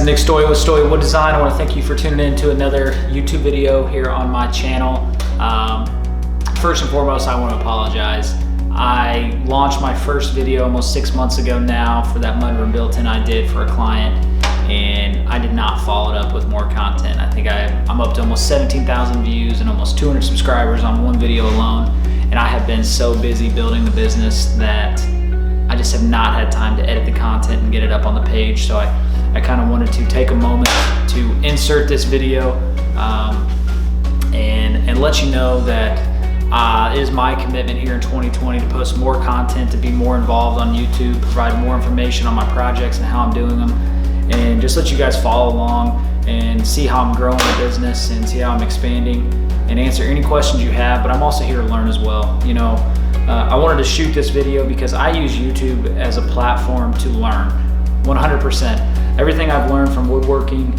Nick Stoy with Stoy Wood Design. I want to thank you for tuning in to another YouTube video here on my channel. First and foremost, I want to apologize. I launched my first video almost 6 months ago now for that mudroom built-in I did for a client, and I did not follow it up with more content. I think I'm up to almost 17,000 views and almost 200 subscribers on one video alone, and I have been so busy building the business that I just have not had time to edit the content and get it up on the page. So I kind of wanted to take a moment to insert this video and let you know that it is my commitment here in 2020 to post more content, to be more involved on YouTube, provide more information on my projects and how I'm doing them, and just let you guys follow along and see how I'm growing the business and see how I'm expanding and answer any questions you have. But I'm also here to learn as well. You know, I wanted to shoot this video because I use YouTube as a platform to learn 100%. Everything I've learned from woodworking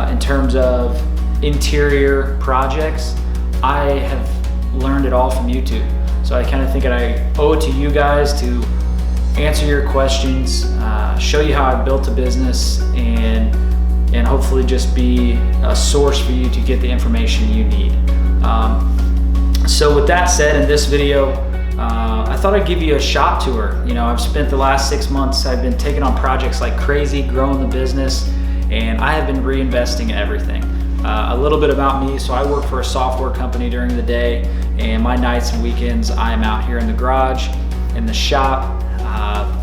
in terms of interior projects, I have learned it all from YouTube. So I kind of think that I owe it to you guys to answer your questions, show you how I built a business, and hopefully just be a source for you to get the information you need. So with that said, in this video, I thought I'd give you a shop tour. You know, I've spent the last 6 months, I've been taking on projects like crazy, growing the business, and I have been reinvesting in everything. A little bit about me. So I work for a software company during the day, and my nights and weekends I am out here in the garage, in the shop,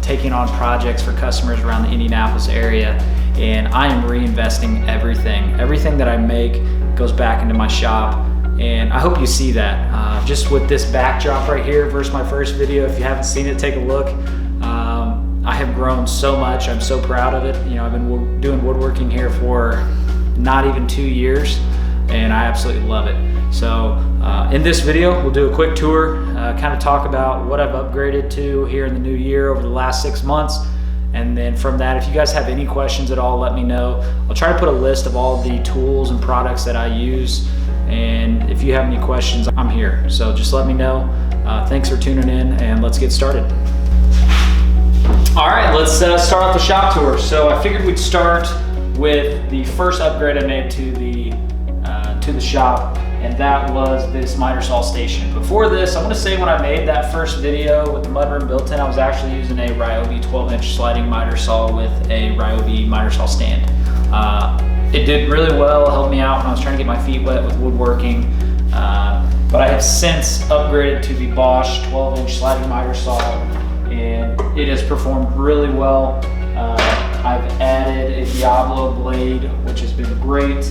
taking on projects for customers around the Indianapolis area, and I am reinvesting everything. Everything that I make goes back into my shop, and I hope you see that. Just with this backdrop right here versus my first video, if you haven't seen it, take a look. I have grown so much. I'm so proud of it. You know, I've been doing woodworking here for not even 2 years, and I absolutely love it. So in this video, we'll do a quick tour, kind of talk about what I've upgraded to here in the new year over the last 6 months. And then from that, if you guys have any questions at all, let me know. I'll try to put a list of all the tools and products that I use. And if you have any questions, I'm here. So just let me know. Thanks for tuning in, and let's get started. All right, let's start off the shop tour. So I figured we'd start with the first upgrade I made to the shop, and that was this miter saw station. Before this, I want to say when I made that first video with the mudroom built-in, I was actually using a Ryobi 12-inch sliding miter saw with a Ryobi miter saw stand. It did really well, helped me out when I was trying to get my feet wet with woodworking. But I have since upgraded to the Bosch 12-inch sliding miter saw, and it has performed really well. I've added a Diablo blade, which has been great.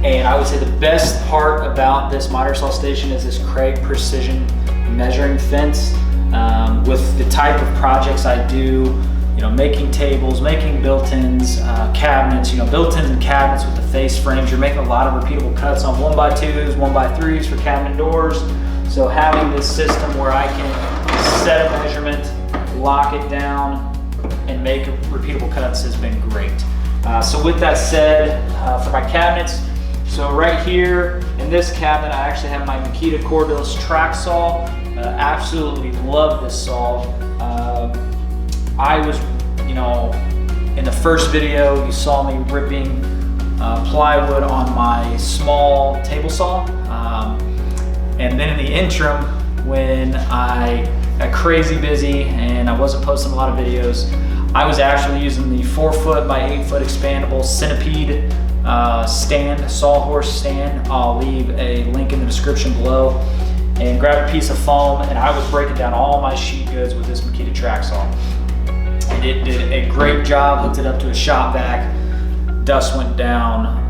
And I would say the best part about this miter saw station is this Craig precision measuring fence. With the type of projects I do, you know, making tables, making built-ins, cabinets, you know, built-ins and cabinets with the face frames, you're making a lot of repeatable cuts on 1x2s, 1x3s for cabinet doors. So having this system where I can set a measurement, lock it down, and make repeatable cuts has been great. So with that said, for my cabinets, so right here in this cabinet, I actually have my Makita Cordless track saw. Absolutely love this saw. I was, you know, in the first video, you saw me ripping plywood on my small table saw. And then in the interim, when I got crazy busy and I wasn't posting a lot of videos, I was actually using the 4-foot by 8-foot expandable centipede stand, sawhorse stand. I'll leave a link in the description below. And grab a piece of foam, and I was breaking down all my sheet goods with this Makita track saw. And it did a great job, hooked it up to a shop vac. Dust went down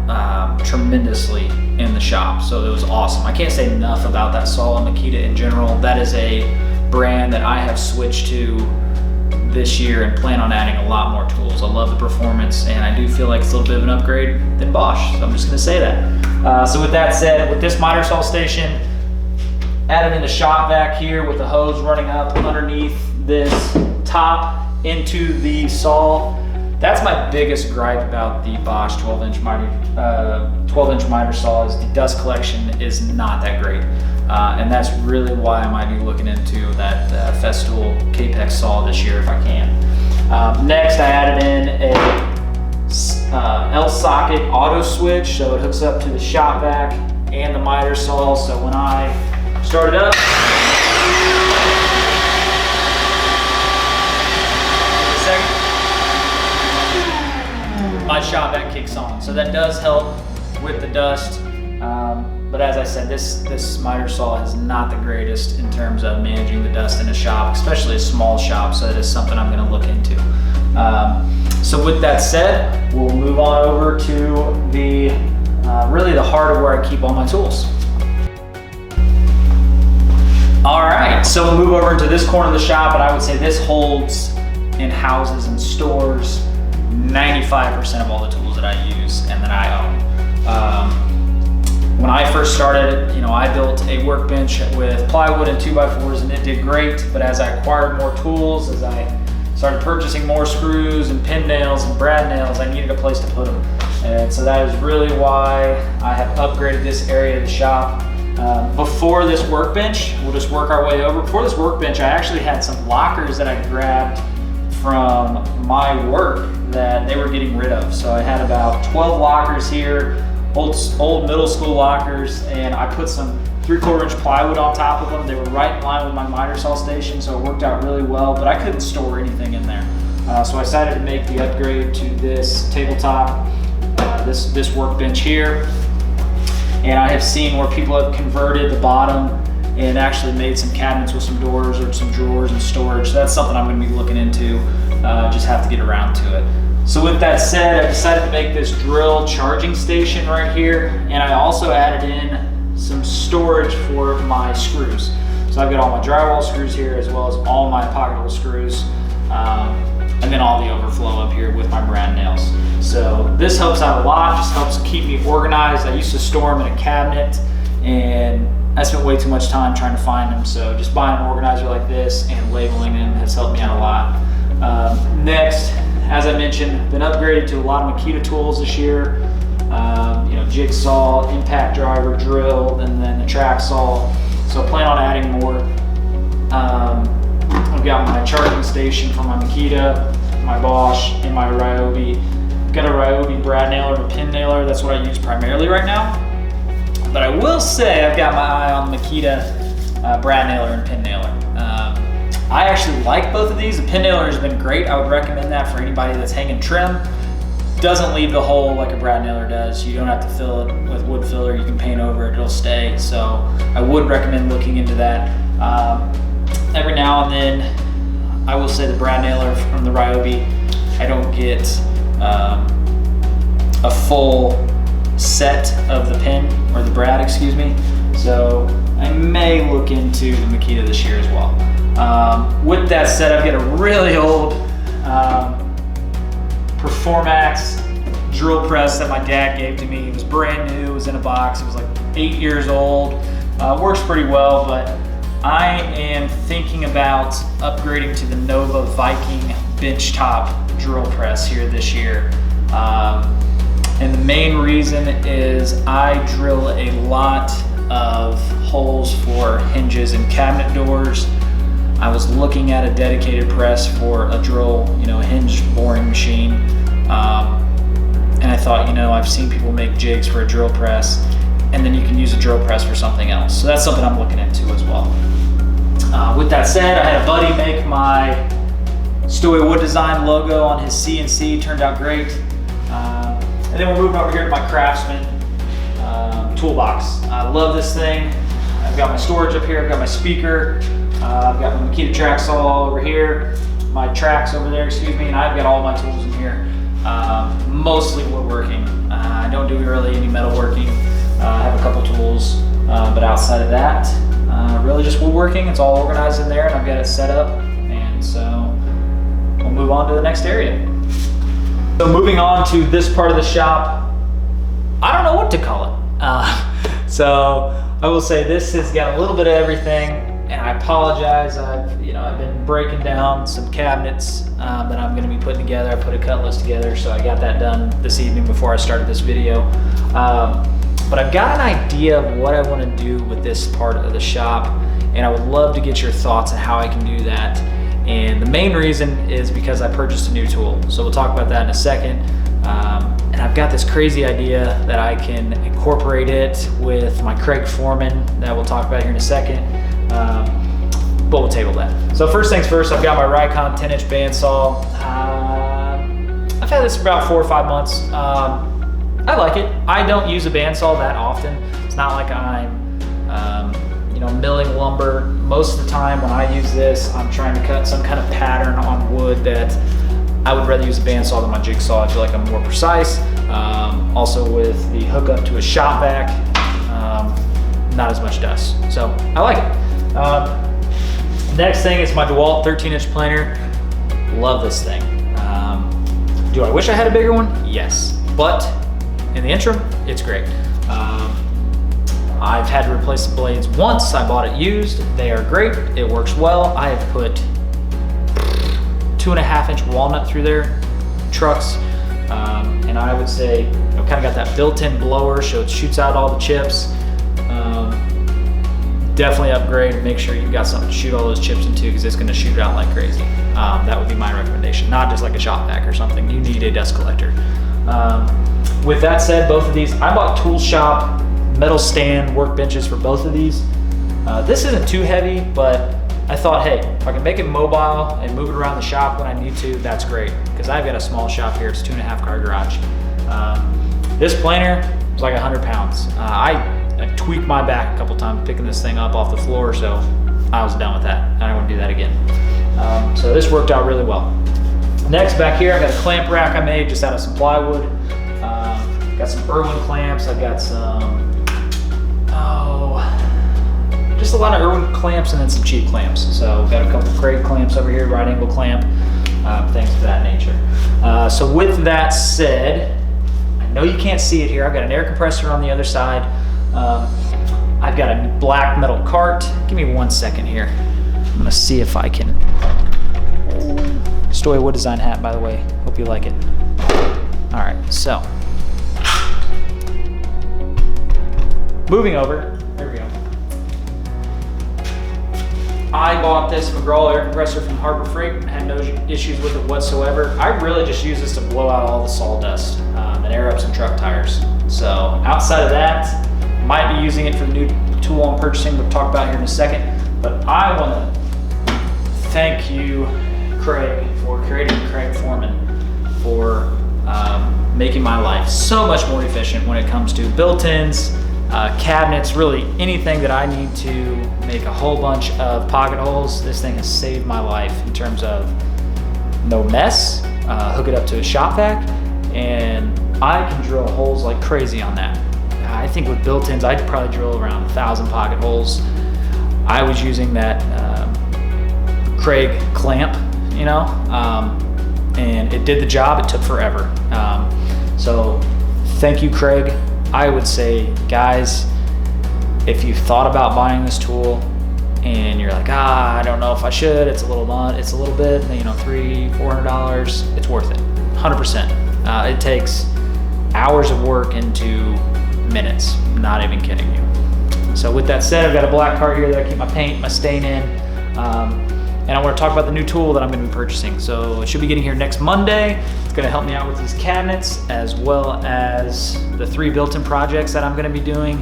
tremendously in the shop, so it was awesome. I can't say enough about that saw and Makita in general. That is a brand that I have switched to this year and plan on adding a lot more tools. I love the performance, and I do feel like it's a little bit of an upgrade than Bosch, so I'm just gonna say that. So with that said, with this miter saw station, added in the shop vac here with the hose running up underneath this top into the saw. That's my biggest gripe about the Bosch 12-inch miter saw, is the dust collection is not that great. And that's really why I might be looking into that Festool Capex saw this year if I can. Next, I added in a L socket auto switch, so it hooks up to the shop vac and the miter saw. So when I start it up, my shop vac kicks on. So that does help with the dust. But as I said, this miter saw is not the greatest in terms of managing the dust in a shop, especially a small shop. So that is something I'm going to look into. So with that said, we'll move on over to the really the heart of where I keep all my tools. All right, so we'll move over into this corner of the shop, and I would say this holds and houses and stores 95% of all the tools that I use and that I own. When I first started, I built a workbench with plywood and 2x4s, and it did great. But as I acquired more tools, as I started purchasing more screws and pin nails and brad nails, I needed a place to put them. And so that is really why I have upgraded this area of the shop. Before this workbench, we'll just work our way over. Before this workbench, I actually had some lockers that I grabbed from my work that they were getting rid of. So I had about 12 lockers here, old middle school lockers, and I put some 3/4 inch plywood on top of them. They were right in line with my miter saw station, so it worked out really well, but I couldn't store anything in there. So I decided to make the upgrade to this tabletop, this workbench here. And I have seen where people have converted the bottom and actually made some cabinets with some doors or some drawers and storage. So that's something I'm going to be looking into. Just have to get around to it. So with that said, I decided to make this drill charging station right here, and I also added in some storage for my screws. So I've got all my drywall screws here, as well as all my pocketable screws, and then all the overflow up here with my brad nails. So this helps out a lot, just helps keep me organized. I used to store them in a cabinet, and I spent way too much time trying to find them. So just buying an organizer like this and labeling them has helped me out a lot. Next, as I mentioned, been upgraded to a lot of Makita tools this year. Jigsaw, impact driver, drill, and then the track saw. So I plan on adding more. I've got my charging station for my Makita, my Bosch, and my Ryobi. I've got a Ryobi brad nailer and a pin nailer. That's what I use primarily right now. But I will say I've got my eye on the Makita brad nailer and pin nailer. I actually like both of these. The pin nailer has been great. I would recommend that for anybody that's hanging trim. Doesn't leave the hole like a brad nailer does. You don't have to fill it with wood filler. You can paint over it, it'll stay. So I would recommend looking into that. Every now and then, I will say the brad nailer from the Ryobi, I don't get a full set of the pin, or the brad, excuse me. So I may look into the Makita this year as well. With that said, I've got a really old Performax drill press that my dad gave to me. It was brand new, it was in a box, it was like 8 years old. Works pretty well, but I am thinking about upgrading to the Nova Viking benchtop drill press here this year. And the main reason is I drill a lot of holes for hinges and cabinet doors. I was looking at a dedicated press for a drill, a hinge boring machine. And I thought, I've seen people make jigs for a drill press, and then you can use a drill press for something else. So that's something I'm looking into as well. With that said, I had a buddy make my Stowaway Wood Design logo on his CNC, turned out great. And then we're moving over here to my Craftsman Toolbox. I love this thing. I've got my storage up here, I've got my speaker, I've got my Makita track saw over here, my tracks over there, and I've got all my tools in here. Mostly woodworking. I don't do really any metalworking. I have a couple tools, but outside of that, really just woodworking. It's all organized in there, and I've got it set up. And so we'll move on to the next area. So moving on to this part of the shop, I don't know what to call it. So I will say this has got a little bit of everything, and I apologize. I've been breaking down some cabinets that I'm going to be putting together. I put a cut list together, so I got that done this evening before I started this video. But I've got an idea of what I want to do with this part of the shop, and I would love to get your thoughts on how I can do that. And the main reason is because I purchased a new tool. So we'll talk about that in a second. And I've got this crazy idea that I can incorporate it with my Craig Foreman that we'll talk about here in a second. But we'll table that. So first things first, I've got my Rikon 10-inch bandsaw. I've had this for about 4 or 5 months. I like it. I don't use a bandsaw that often. It's not like I'm milling lumber. Most of the time when I use this, I'm trying to cut some kind of pattern on wood that I would rather use a bandsaw than my jigsaw. I feel like I'm more precise. Also with the hookup to a shop vac, not as much dust. So I like it. Next thing is my DeWalt 13-inch planer. Love this thing. Do I wish I had a bigger one? Yes, but in the interim, it's great. I've had to replace the blades once. I bought it used. They are great. It works well. I have put 2.5-inch walnut through their trucks, and I would say kind of got that built-in blower, so it shoots out all the chips. Definitely upgrade. Make sure you've got something to shoot all those chips into, because it's going to shoot it out like crazy. That would be my recommendation. Not just like a shop vac or something. You need a dust collector. With that said, both of these, I bought Tool Shop metal stand workbenches for both of these. This isn't too heavy, but I thought, hey, if I can make it mobile and move it around the shop when I need to, that's great. Because I've got a small shop here. It's a 2.5 car garage. This planer was like 100 pounds. I tweaked my back a couple times picking this thing up off the floor, so I was done with that. I don't want to do that again. So this worked out really well. Next, back here, I got a clamp rack I made just out of some plywood. Got some Irwin clamps. I've got some, just a lot of Irwin clamps and then some cheap clamps. So got a couple Craig clamps over here, right angle clamp, things of that nature. So with that said, I know you can't see it here. I've got an air compressor on the other side. I've got a black metal cart. Give me 1 second here. I'm gonna see if I can. Stoy wood design hat, by the way. Hope you like it. All right, so. Moving over, there we go. I bought this McGraw air compressor from Harbor Freight. Had no issues with it whatsoever. I really just use this to blow out all the sawdust and air up some truck tires. So outside of that, might be using it for the new tool I'm purchasing. We'll talk about here in a second. But I want to thank you, Craig, for creating Craig Foreman, for making my life so much more efficient when it comes to built-ins, cabinets, really anything that I need to make a whole bunch of pocket holes. This thing has saved my life in terms of no mess, hook it up to a shop vac, and I can drill holes like crazy on that. I think with built-ins, I'd probably drill around 1,000 pocket holes. I was using that Craig clamp, and it did the job. It took forever. So thank you, Craig. I would say, guys, if you've thought about buying this tool and you're like, I don't know if I should, it's a little bit, $300-400, it's worth it, 100%. It takes hours of work into minutes, not even kidding you. So with that said, I've got a black cart here that I keep my paint, my stain in, and I want to talk about the new tool that I'm going to be purchasing. So it should be getting here next Monday. It's going to help me out with these cabinets as well as the 3 built-in projects that I'm going to be doing.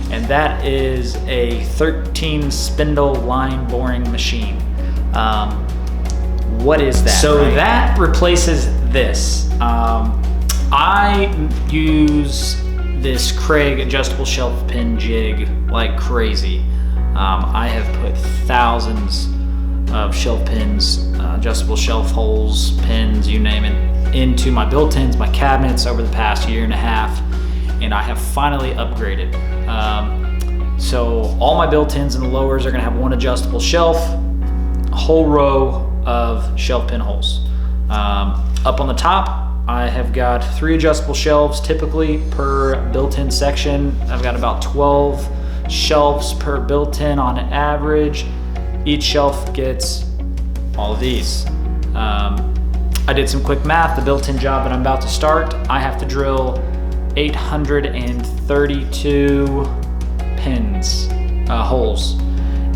And that is a 13 spindle line boring machine. What is that? So that replaces this. I use this Craig adjustable shelf pin jig like crazy. I have put thousands of shelf pins, adjustable shelf holes, pins, you name it, into my built-ins, my cabinets over the past 1.5 years, and I have finally upgraded. So all my built-ins and the lowers are gonna have one adjustable shelf, a whole row of shelf pin holes. Up on the top, I have got 3 adjustable shelves typically per built-in section. I've got about 12 shelves per built-in on average. Each shelf gets all of these. I did some quick math. The built-in job that I'm about to start, I have to drill 832 pins, holes.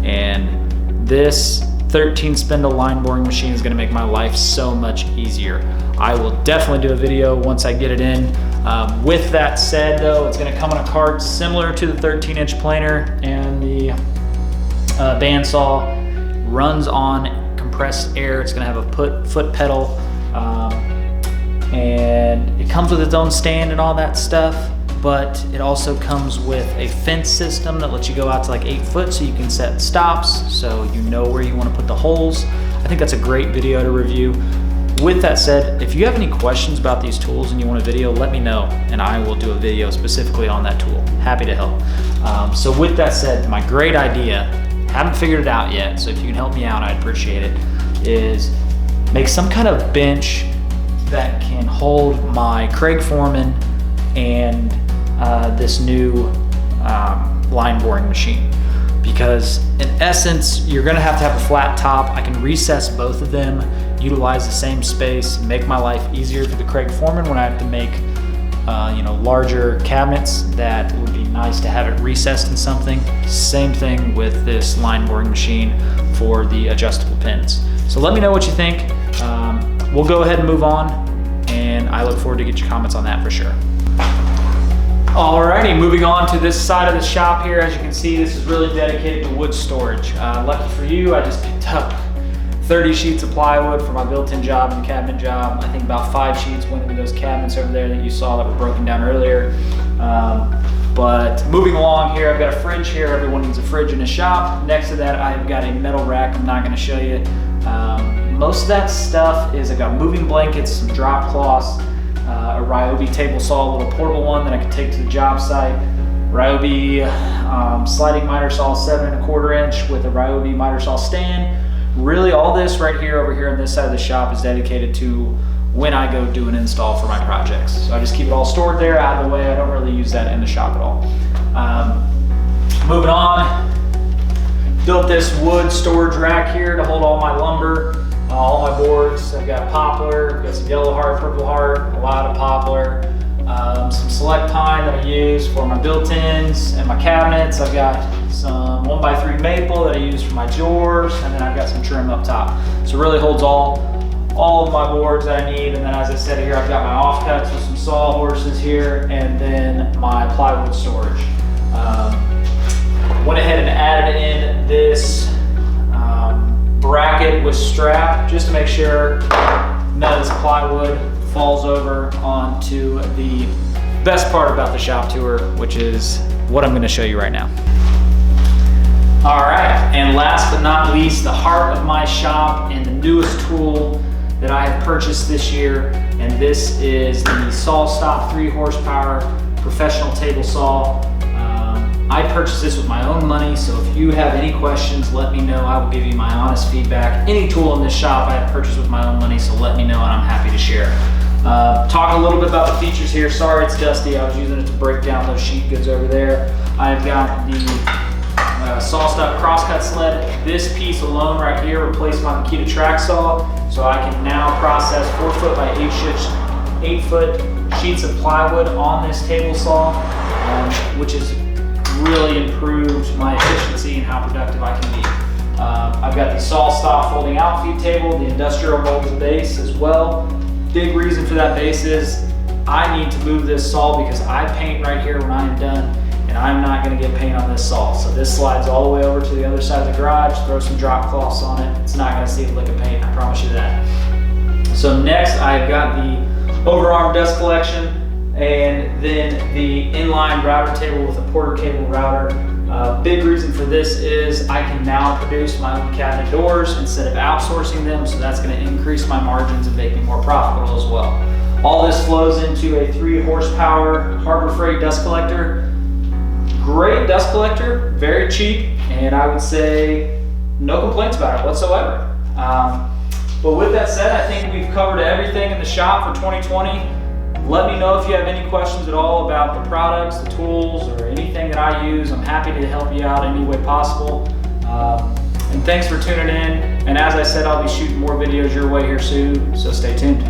And this 13 spindle line boring machine is gonna make my life so much easier. I will definitely do a video once I get it in. With that said though, it's gonna come on a cart similar to the 13-inch planer and the bandsaw. Runs on compressed air. It's gonna have a foot pedal, and it comes with its own stand and all that stuff, but it also comes with a fence system that lets you go out to like 8 foot so you can set stops so you know where you want to put the holes. I think that's a great video to review. With that said, if you have any questions about these tools and you want a video, let me know and I will do a video specifically on that tool. Happy to help. So with that said, my great idea, haven't figured it out yet, so if you can help me out, I'd appreciate it, is make some kind of bench that can hold my Craig Foreman and this new line boring machine. Because in essence, you're gonna have to have a flat top. I can recess both of them, utilize the same space, make my life easier for the Craig Foreman when I have to make larger cabinets. That would be nice to have it recessed in something. Same thing with this line boring machine for the adjustable pins. So let me know what you think. We'll go ahead and move on, and I look forward to get your comments on that for sure. Alrighty, moving on to this side of the shop here. As you can see, this is really dedicated to wood storage. Lucky for you, I just picked up 30 sheets of plywood for my built-in job and cabinet job. I think about 5 sheets went into those cabinets over there that you saw that were broken down earlier. But moving along here, I've got a fridge here. Everyone needs a fridge in a shop. Next to that, I've got a metal rack. I'm not gonna show you. Most of that stuff is, I've got moving blankets, some drop cloths, a Ryobi table saw, a little portable one that I can take to the job site. Ryobi sliding miter saw 7 1/4 inch with a Ryobi miter saw stand. Really all this right here over here on this side of the shop is dedicated to when I go do an install for my projects. So I just keep it all stored there out of the way. I don't really use that in the shop at all. Moving on, built this wood storage rack here to hold all my lumber, all my boards. I've got poplar, I've got some yellow heart, purple heart, a lot of poplar, some select pine that I use for my built-ins and my cabinets. I've got some 1x3 maple that I use for my drawers, and then I've got some trim up top. So it really holds all of my boards that I need. And then as I said here, I've got my offcuts with some sawhorses here, and then my plywood storage. Went ahead and added in this bracket with strap just to make sure none of this plywood falls over onto the best part about the shop tour, which is what I'm going to show you right now. All right, and last but not least, the heart of my shop and the newest tool that I have purchased this year, and this is the SawStop 3 horsepower professional table saw. I purchased this with my own money, so if you have any questions, let me know. I will give you my honest feedback. Any tool in this shop I have purchased with my own money, so let me know and I'm happy to share. Talk a little bit about the features here. Sorry it's dusty, I was using it to break down those sheet goods over there. I've got the SawStop crosscut sled. This piece alone right here replaced my Makita track saw, so I can now process 4 foot by 8 foot sheets of plywood on this table saw, which has really improved my efficiency and how productive I can be. I've got the SawStop folding out feed table, the industrial molded base as well. Big reason for that base is I need to move this saw because I paint right here when I am done, and I'm not going to get paint on this saw. So this slides all the way over to the other side of the garage, throw some drop cloths on it. It's not going to see a lick of paint, I promise you that. So next I've got the overarm dust collection, and then the inline router table with a Porter cable router. Big reason for this is I can now produce my own cabinet doors instead of outsourcing them, so that's going to increase my margins and make me more profitable as well. All this flows into a 3 horsepower Harbor Freight dust collector. Great dust collector, very cheap, and I would say no complaints about it whatsoever. But with that said, I think we've covered everything in the shop for 2020. Let me know if you have any questions at all about the products, the tools, or anything that I use. I'm happy to help you out any way possible. And thanks for tuning in. And as I said, I'll be shooting more videos your way here soon, so stay tuned.